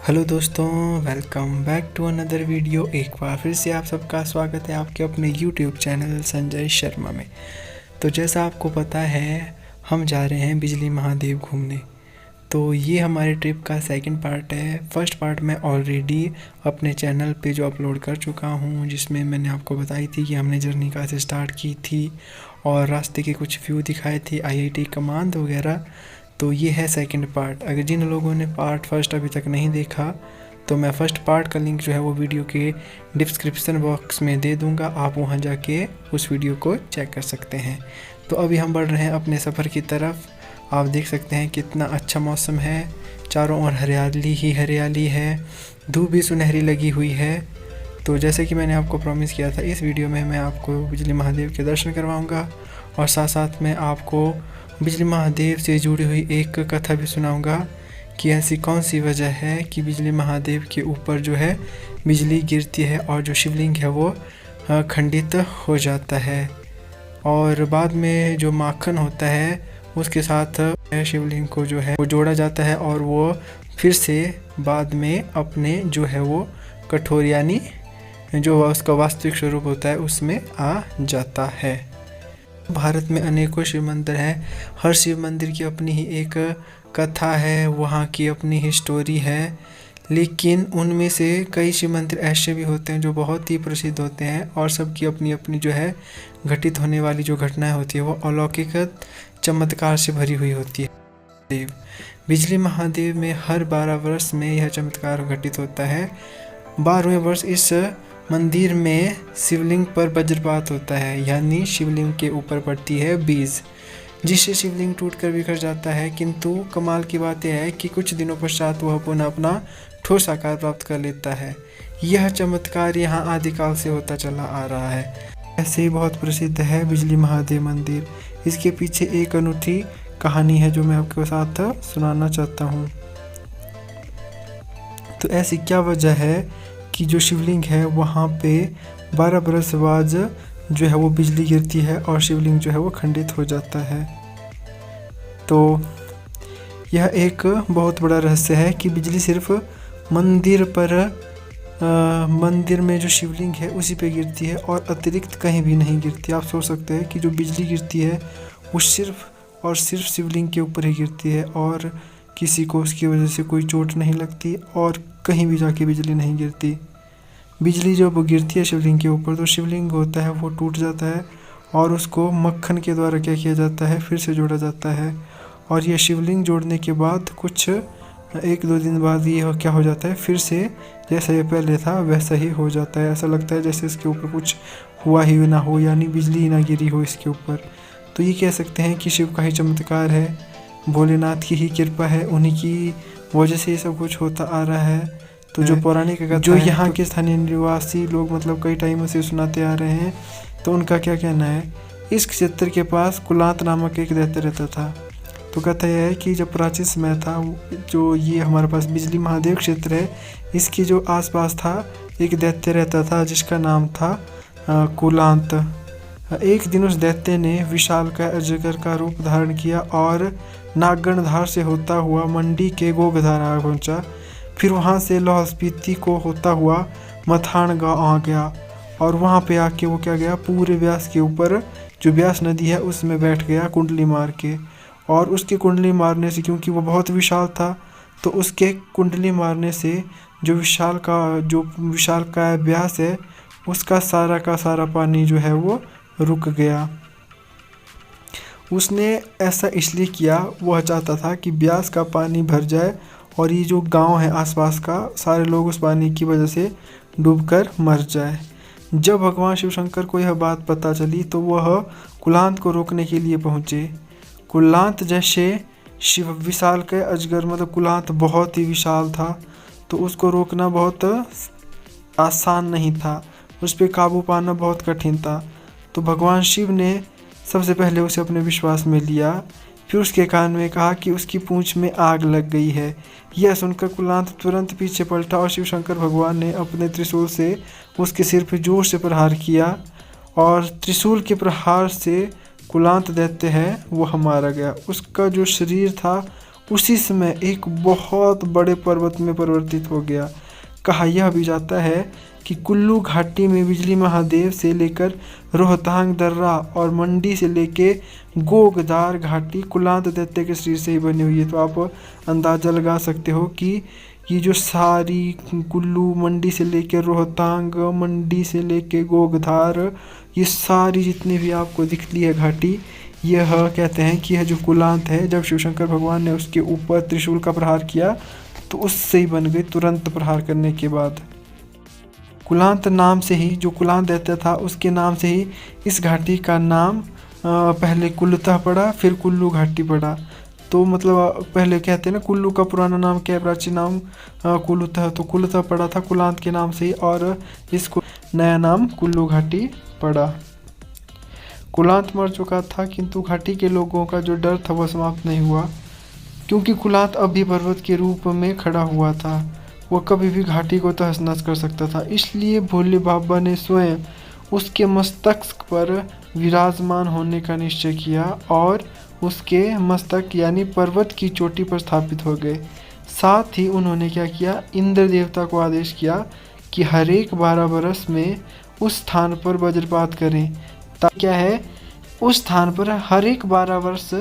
Hello दोस्तों, welcome back to another video. एक बार फिर से आप सबका स्वागत है आपके अपने यूट्यूब चैनल संजय शर्मा में। तो जैसा आपको पता है, हम जा रहे हैं बिजली महादेव घूमने। तो ये हमारे ट्रिप का सेकंड पार्ट है। फर्स्ट पार्ट मैं ऑलरेडी अपने चैनल पे जो अपलोड कर चुका हूँ, जिसमें मैंने आपको बताई थी कि हमने जर्नी कहाँ से स्टार्ट की थी और रास्ते के कुछ व्यू दिखाए थे, आईआईटी कमांड वगैरह। तो ये है सेकंड पार्ट। अगर जिन लोगों ने पार्ट फर्स्ट अभी तक नहीं देखा तो मैं फर्स्ट पार्ट का लिंक जो है वो वीडियो के डिस्क्रिप्शन बॉक्स में दे दूंगा, आप वहां जाके उस वीडियो को चेक कर सकते हैं। तो अभी हम बढ़ रहे हैं अपने सफ़र की तरफ। आप देख सकते हैं कितना अच्छा मौसम है, चारों ओर हरियाली ही हरियाली है, धूप भी सुनहरी लगी हुई है। तो जैसे कि मैंने आपको प्रॉमिस किया था, इस वीडियो में मैं आपको बिजली महादेव के दर्शन करवाऊँगा और साथ साथ में आपको बिजली महादेव से जुड़ी हुई एक कथा भी सुनाऊंगा कि ऐसी कौन सी वजह है कि बिजली महादेव के ऊपर जो है बिजली गिरती है और जो शिवलिंग है वो खंडित हो जाता है। और बाद में जो माखन होता है उसके साथ शिवलिंग को जो है वो जोड़ा जाता है और वो फिर से बाद में अपने जो है वो कठोर यानी जो उसका वास्तविक स्वरूप होता है उसमें आ जाता है। भारत में अनेकों शिव मंदिर हैं। हर शिव मंदिर की अपनी ही एक कथा है, वहाँ की अपनी ही स्टोरी है। लेकिन उनमें से कई शिव मंदिर ऐसे भी होते हैं जो बहुत ही प्रसिद्ध होते हैं और सबकी अपनी अपनी जो है घटित होने वाली जो घटनाएं होती है वो अलौकिक चमत्कार से भरी हुई होती है। देव बिजली महादेव में हर 12 वर्ष में यह चमत्कार घटित होता है। 12वें वर्ष इस मंदिर में शिवलिंग पर वज्रपात होता है, यानी शिवलिंग के ऊपर पड़ती है बीज, जिससे शिवलिंग टूटकर बिखर जाता है। किंतु कमाल की बात यह है कि कुछ दिनों पश्चात वह पुनः अपना ठोस आकार प्राप्त कर लेता है। यह चमत्कार यहाँ आदिकाल से होता चला आ रहा है। ऐसे ही बहुत प्रसिद्ध है बिजली महादेव मंदिर। इसके पीछे एक अनूठी कहानी है जो मैं आपके साथ सुनाना चाहता हूँ। तो ऐसी क्या वजह है कि जो शिवलिंग है वहाँ पे 12 बरस बाद जो है वो बिजली गिरती है और शिवलिंग जो है वो खंडित हो जाता है। तो यह एक बहुत बड़ा रहस्य है कि बिजली सिर्फ मंदिर पर मंदिर में जो शिवलिंग है उसी पे गिरती है और अतिरिक्त कहीं भी नहीं गिरती। आप सोच सकते हैं कि जो बिजली गिरती है वो सिर्फ और सिर्फ शिवलिंग के ऊपर ही गिरती है और किसी को उसकी वजह से कोई चोट नहीं लगती और कहीं भी जाके बिजली नहीं गिरती। बिजली जब गिरती है शिवलिंग के ऊपर तो शिवलिंग होता है वो टूट जाता है और उसको मक्खन के द्वारा क्या किया जाता है, फिर से जोड़ा जाता है। और ये शिवलिंग जोड़ने के बाद कुछ 1-2 दिन बाद ये क्या हो जाता है, फिर से जैसा ये पहले था वैसा ही हो जाता है। ऐसा लगता है जैसे इसके ऊपर कुछ हुआ ही ना हो, यानी बिजली ही ना गिरी हो इसके ऊपर। तो ये कह सकते हैं कि शिव का ही चमत्कार है, भोलेनाथ की ही कृपा है, उन्हीं की वजह से ये सब कुछ होता आ रहा है। तो जो पौराणिक जो यहाँ के स्थानीय निवासी लोग मतलब कई टाइमों से सुनाते आ रहे हैं, तो उनका क्या कहना है, इस क्षेत्र के पास कुलांत नामक एक दैत्य रहता था। तो कथा यह है कि जब प्राचीन समय था, जो ये हमारे पास बिजली महादेव क्षेत्र है, इसके जो आसपास था एक दैत्य रहता था जिसका नाम था कुलांत। एक दिन उस दैत्य ने विशालकाय अजगर का रूप धारण किया और नागगणधार से होता हुआ मंडी के गोगधार आ पहुँचा। फिर वहाँ से लाहौल स्पीति को होता हुआ मथान गाँव आ गया और वहाँ पे आके वो क्या गया, पूरे व्यास के ऊपर जो व्यास नदी है उसमें बैठ गया कुंडली मार के। और उसकी कुंडली मारने से, क्योंकि वो बहुत विशाल था, तो उसके कुंडली मारने से जो विशाल का व्यास है उसका सारा का सारा पानी जो है वो रुक गया। उसने ऐसा इसलिए किया, वह चाहता था कि व्यास का पानी भर जाए और ये जो गांव है आसपास का सारे लोग उस पानी की वजह से डूबकर मर जाए। जब भगवान शिव शंकर को यह बात पता चली तो वह कुलांत को रोकने के लिए पहुँचे। कुलांत जैसे शिव विशाल के अजगर, मतलब कुलांत बहुत ही विशाल था, तो उसको रोकना बहुत आसान नहीं था, उस पर काबू पाना बहुत कठिन था। तो भगवान शिव ने सबसे पहले उसे अपने विश्वास में लिया, फिर उसके कान में कहा कि उसकी पूंछ में आग लग गई है। यह सुनकर कुलांत तुरंत पीछे पलटा और शिव शंकर भगवान ने अपने त्रिशूल से उसके सिर पर जोर से प्रहार किया और त्रिशूल के प्रहार से कुलांत दैत्य है वह मारा गया। उसका जो शरीर था उसी समय एक बहुत बड़े पर्वत में परिवर्तित हो गया। कहा यह भी जाता है कि कुल्लू घाटी में बिजली महादेव से लेकर रोहतांग दर्रा और मंडी से लेके गोगदार घाटी कुलांत दैत्य के शरीर से ही बनी हुई है। तो आप अंदाज़ा लगा सकते हो कि ये जो सारी कुल्लू, मंडी से लेके रोहतांग, मंडी से लेके गोगधार, ये सारी जितनी भी आपको दिखती है घाटी, यह कहते हैं कि यह जो कुलांत है, जब शिव शंकर भगवान ने उसके ऊपर त्रिशूल का प्रहार किया तो उससे ही बन गई, तुरंत प्रहार करने के बाद। कुलांत नाम से ही, जो कुलांत दैत्य था उसके नाम से ही इस घाटी का नाम पहले कुल्लता पड़ा, फिर कुल्लू घाटी पड़ा। तो मतलब पहले कहते हैं ना, कुल्लू का पुराना नाम क्या है, प्राचीन नाम कुल्लता, तो कुल्लता पड़ा था कुलांत के नाम से ही, और इसको नया नाम कुल्लू घाटी पड़ा। कुलांत मर चुका था, किंतु घाटी के लोगों का जो डर था वह समाप्त नहीं हुआ, क्योंकि कुलांत अब भी पर्वत के रूप में खड़ा हुआ था। वह कभी भी घाटी को तहस नहस कर सकता था। इसलिए भोले बाबा ने स्वयं उसके मस्तक पर विराजमान होने का निश्चय किया और उसके मस्तक यानी पर्वत की चोटी पर स्थापित हो गए। साथ ही उन्होंने क्या किया, इंद्र देवता को आदेश किया कि हर एक 12 बरस में उस स्थान पर वज्रपात करें। क्या है, उस स्थान पर हर एक 12 वर्ष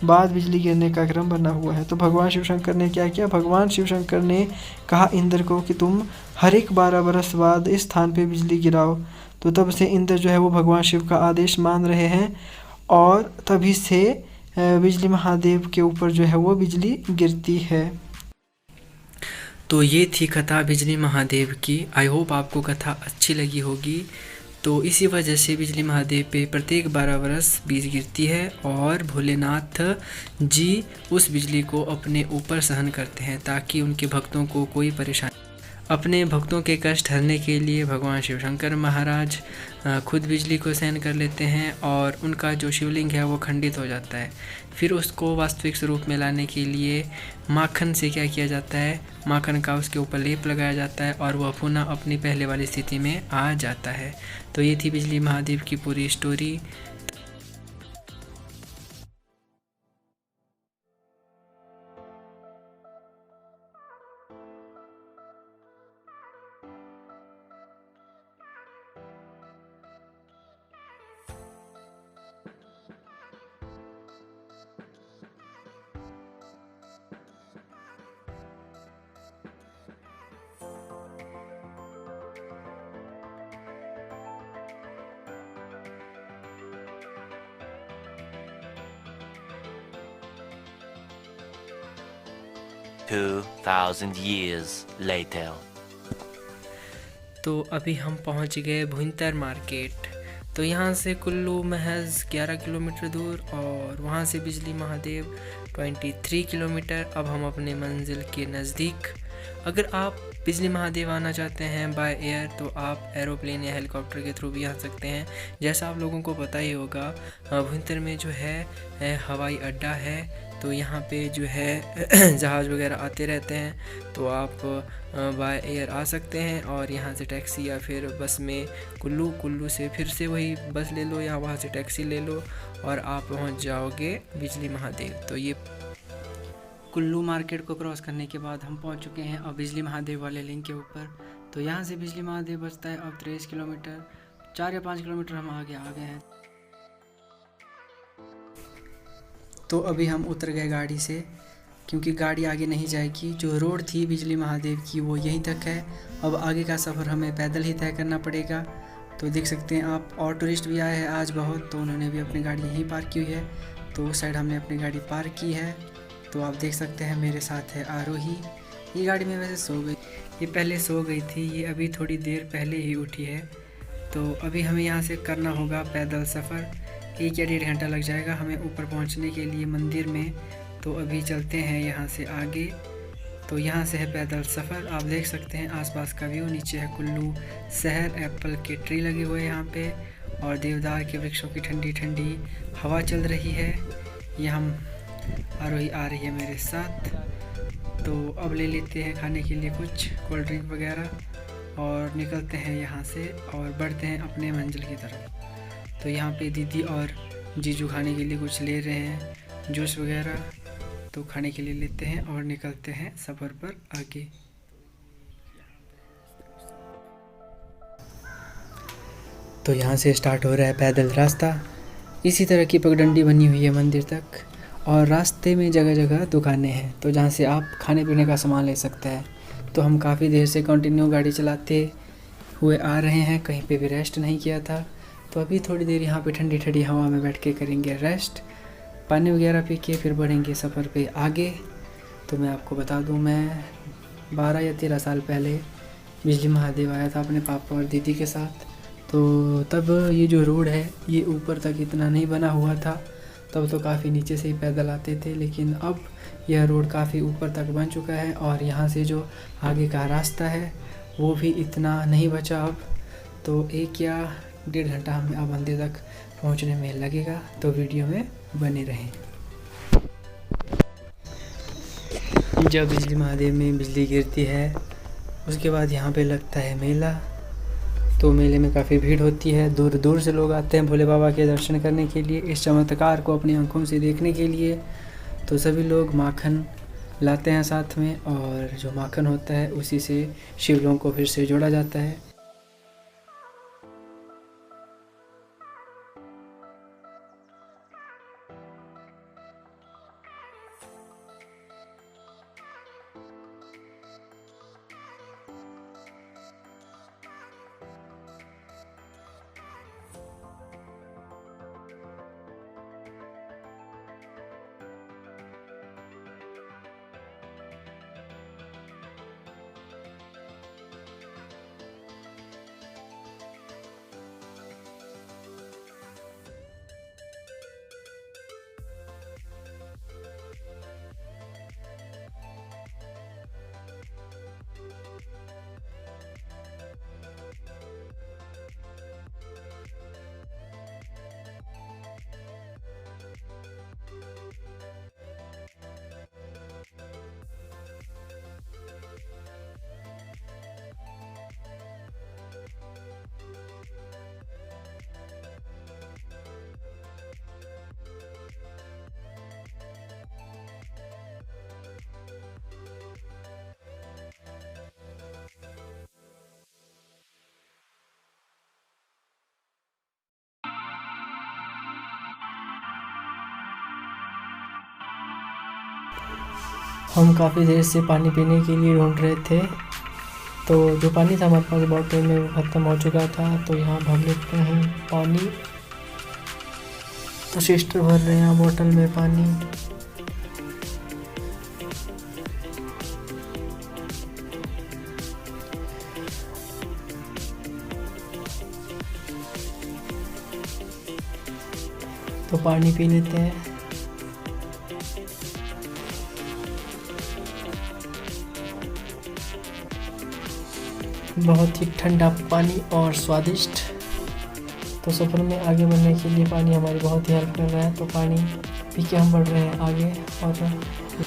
बाद बिजली गिरने का क्रम बना हुआ है। तो भगवान शिव शंकर ने क्या किया, भगवान शिव शंकर ने कहा इंद्र को कि तुम हर एक 12 बरस बाद इस स्थान पे बिजली गिराओ। तो तब से इंद्र जो है वो भगवान शिव का आदेश मान रहे हैं और तभी से बिजली महादेव के ऊपर जो है वो बिजली गिरती है। तो ये थी कथा बिजली महादेव की। आई होप आपको कथा अच्छी लगी होगी। तो इसी वजह से बिजली महादेव पे प्रत्येक 12 बरस बिजली गिरती है और भोलेनाथ जी उस बिजली को अपने ऊपर सहन करते हैं ताकि उनके भक्तों को कोई परेशानी। अपने भक्तों के कष्ट हरने के लिए भगवान शिव शंकर महाराज खुद बिजली को सहन कर लेते हैं और उनका जो शिवलिंग है वो खंडित हो जाता है। फिर उसको वास्तविक स्वरूप में लाने के लिए माखन से क्या किया जाता है, माखन का उसके ऊपर लेप लगाया जाता है और वह पुनः अपनी पहले वाली स्थिति में आ जाता है। तो ये थी बिजली महादेव की पूरी स्टोरी। $2,000 years later. तो अभी हम पहुंच गए भुंतर मार्केट। तो यहाँ से कुल्लू महज 11 किलोमीटर दूर और वहाँ से बिजली महादेव 23 किलोमीटर। अब हम अपने मंजिल के नज़दीक। अगर आप बिजली महादेव आना चाहते हैं बाय एयर तो आप एरोप्लेन या हेलीकॉप्टर के थ्रू भी आ सकते हैं। जैसा आप लोगों को पता ही होगा, भुंतर में जो है हवाई अड्डा है, तो यहाँ पे जो है जहाज़ वगैरह आते रहते हैं। तो आप बाय एयर आ सकते हैं और यहाँ से टैक्सी या फिर बस में कुल्लू से फिर से वही बस ले लो या वहाँ से टैक्सी ले लो और आप पहुँच जाओगे बिजली महादेव। तो ये कुल्लू मार्केट को क्रॉस करने के बाद हम पहुँच चुके हैं अब बिजली महादेव वाले लिंक के ऊपर। तो यहाँ से बिजली महादेव बचता है अब 23 किलोमीटर, 4 या 5 किलोमीटर हम आगे आ गए हैं। तो अभी हम उतर गए गाड़ी से, क्योंकि गाड़ी आगे नहीं जाएगी। जो रोड थी बिजली महादेव की वो यहीं तक है। अब आगे का सफ़र हमें पैदल ही तय करना पड़ेगा। तो देख सकते हैं आप, और टूरिस्ट भी आए हैं आज बहुत, तो उन्होंने भी अपनी गाड़ी यहीं पार्क की हुई है। तो उस साइड हमने अपनी गाड़ी पार्क की है। तो आप देख सकते हैं मेरे साथ है आरोही। ये गाड़ी में वैसे सो गई, ये पहले सो गई थी, ये अभी थोड़ी देर पहले ही उठी है। तो अभी हमें यहाँ से करना होगा पैदल सफ़र, 1 या 1.5 घंटा लग जाएगा हमें ऊपर पहुँचने के लिए मंदिर में। तो अभी चलते हैं यहाँ से आगे। तो यहाँ से है पैदल सफ़र। आप देख सकते हैं आसपास का व्यू। नीचे है कुल्लू शहर, एप्पल के ट्री लगे हुए हैं यहाँ पे और देवदार के वृक्षों की ठंडी ठंडी हवा चल रही है। ये हम आरोही आ रही है मेरे साथ। तो अब ले लेते हैं खाने के लिए कुछ कोल्ड ड्रिंक वगैरह और निकलते हैं यहाँ से और बढ़ते हैं अपने मंजिल की तरफ। तो यहाँ पे दीदी और जीजू खाने के लिए कुछ ले रहे हैं, जूस वगैरह। तो खाने के लिए लेते हैं और निकलते हैं सफ़र पर आगे। तो यहाँ से स्टार्ट हो रहा है पैदल रास्ता। इसी तरह की पगडंडी बनी हुई है मंदिर तक और रास्ते में जगह जगह दुकानें हैं, तो जहाँ से आप खाने पीने का सामान ले सकते हैं। तो हम काफ़ी देर से कंटिन्यू गाड़ी चलाते हुए आ रहे हैं, कहीं पे भी रेस्ट नहीं किया था। तो अभी थोड़ी देर यहाँ पे ठंडी ठंडी हवा में बैठ के करेंगे रेस्ट, पानी वगैरह पी के फिर बढ़ेंगे सफ़र पे आगे। तो मैं आपको बता दूँ, मैं 12 या 13 साल पहले बिजली महादेव आया था अपने पापा और दीदी के साथ। तो तब ये जो रोड है ये ऊपर तक इतना नहीं बना हुआ था, तब तो काफ़ी नीचे से ही पैदल आते थे, लेकिन अब यह रोड काफ़ी ऊपर तक बन चुका है और यहाँ से जो आगे का रास्ता है वो भी इतना नहीं बचा अब। तो 1 या 1.5 घंटा हमें अब मंदिर तक पहुँचने में लगेगा, तो वीडियो में बने रहें। जब बिजली महादेव में बिजली गिरती है उसके बाद यहाँ पे लगता है मेला। तो मेले में काफ़ी भीड़ होती है, दूर दूर से लोग आते हैं भोले बाबा के दर्शन करने के लिए, इस चमत्कार को अपनी आंखों से देखने के लिए। तो सभी लोग माखन लाते हैं साथ में, और जो माखन होता है उसी से शिवलिंग को फिर से जोड़ा जाता है। हम काफ़ी देर से पानी पीने के लिए ढूंढ रहे थे, तो जो पानी था हमारे पास बॉटल में वो ख़त्म हो चुका था। तो यहाँ भर लेते हैं पानी। तो सिस्टर भर रहे हैं बॉटल में पानी। तो पानी पी लेते हैं। बहुत ही ठंडा पानी और स्वादिष्ट। तो सफ़र में आगे बढ़ने के लिए पानी हमारी बहुत ही हेल्प कर रहा है। तो पानी पी के हम बढ़ रहे हैं आगे। और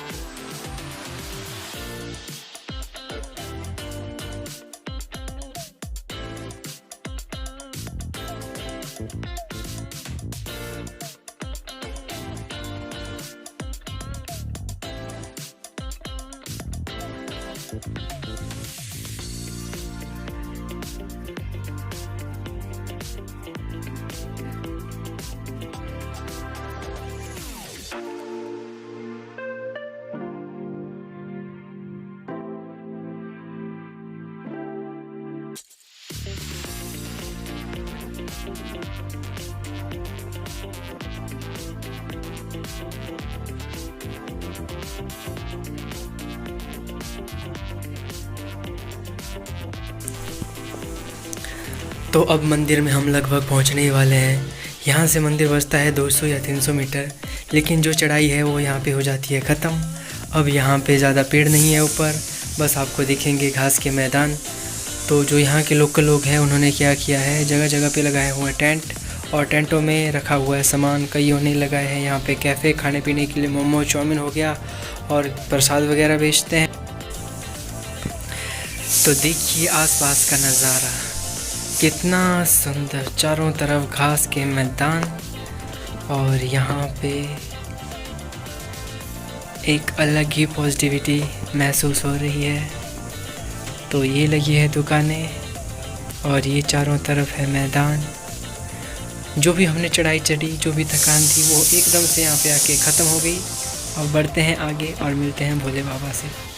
तो अब मंदिर में हम लगभग पहुंचने ही वाले हैं। यहाँ से मंदिर बसता है 200 या 300 मीटर, लेकिन जो चढ़ाई है वो यहाँ पे हो जाती है ख़त्म। अब यहाँ पे ज़्यादा पेड़ नहीं है ऊपर, बस आपको दिखेंगे घास के मैदान। तो जो यहाँ के लोकल लोग हैं उन्होंने क्या किया है, जगह जगह पे लगाए हुए हैं टेंट, और टेंटों में रखा हुआ है सामान। कईयों ने लगाए हैं यहाँ पे कैफ़े, खाने पीने के लिए मोमो चाउमीन हो गया, और प्रसाद वगैरह बेचते हैं। तो देखिए आसपास का नज़ारा कितना सुंदर, चारों तरफ घास के मैदान, और यहाँ पे एक अलग ही पॉजिटिविटी महसूस हो रही है। तो ये लगी है दुकानें और ये चारों तरफ है मैदान। जो भी हमने चढ़ाई चढ़ी, जो भी थकान थी, वो एकदम से यहाँ पे आके ख़त्म हो गई। अब बढ़ते हैं आगे और मिलते हैं भोले बाबा से।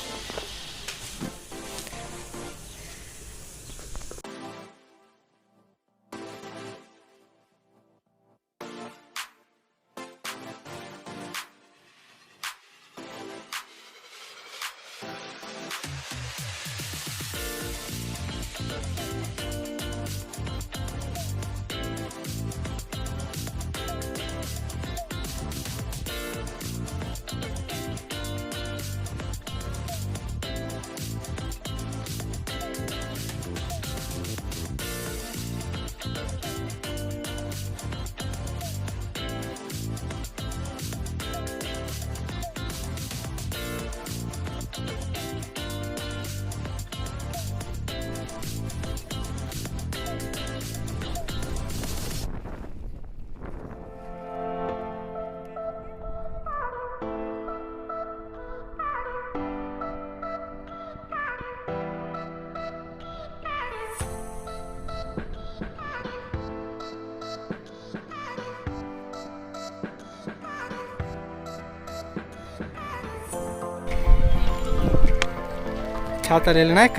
छाता ले लेना एक।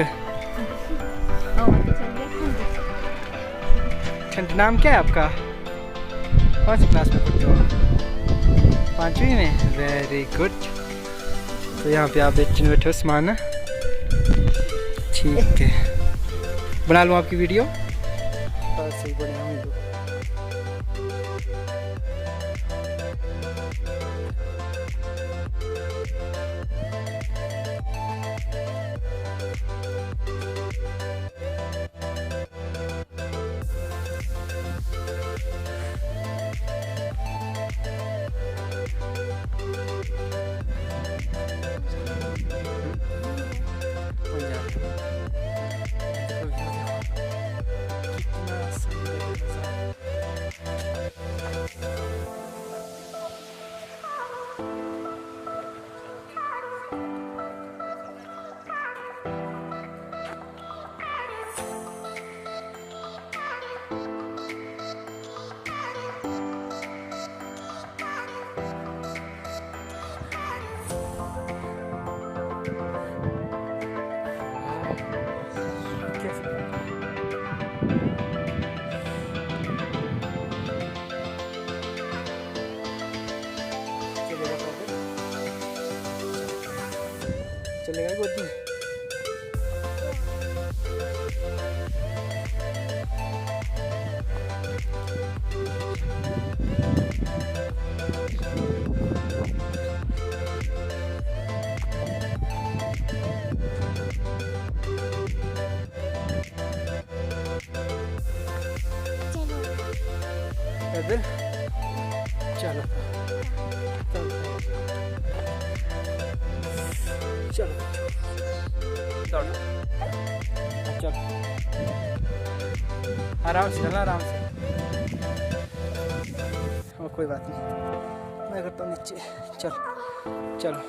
ठंड, नाम क्या है आपका? कौन सी क्लास में पढ़ते हो? 5वीं में, वेरी गुड। तो यहाँ पे आप बेचने बैठे हो सामान, ठीक है। बना लूँ आपकी वीडियो? बस सही बनाऊँ। चलेगा गोदी में? चलो चलो चलो चलो, आराम से चलना, आराम से। और कोई बात नहीं, मैं करता हूँ नीचे। चलो चलो।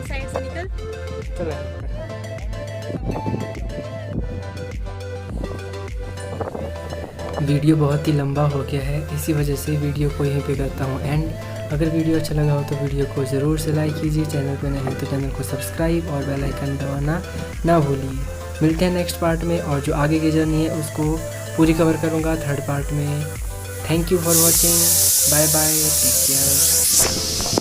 साइड से निकल। चलो। वीडियो बहुत ही लंबा हो गया है, इसी वजह से वीडियो को यहीं पे करता हूँ एंड। अगर वीडियो अच्छा लगा हो तो वीडियो को ज़रूर से लाइक कीजिए, चैनल पर नए हैं तो चैनल को सब्सक्राइब और बेल आइकन दबाना ना भूलिए। मिलते हैं नेक्स्ट पार्ट में, और जो आगे की जर्नी है उसको पूरी कवर करूँगा 3rd पार्ट में। Thank you for watching, bye bye, take care.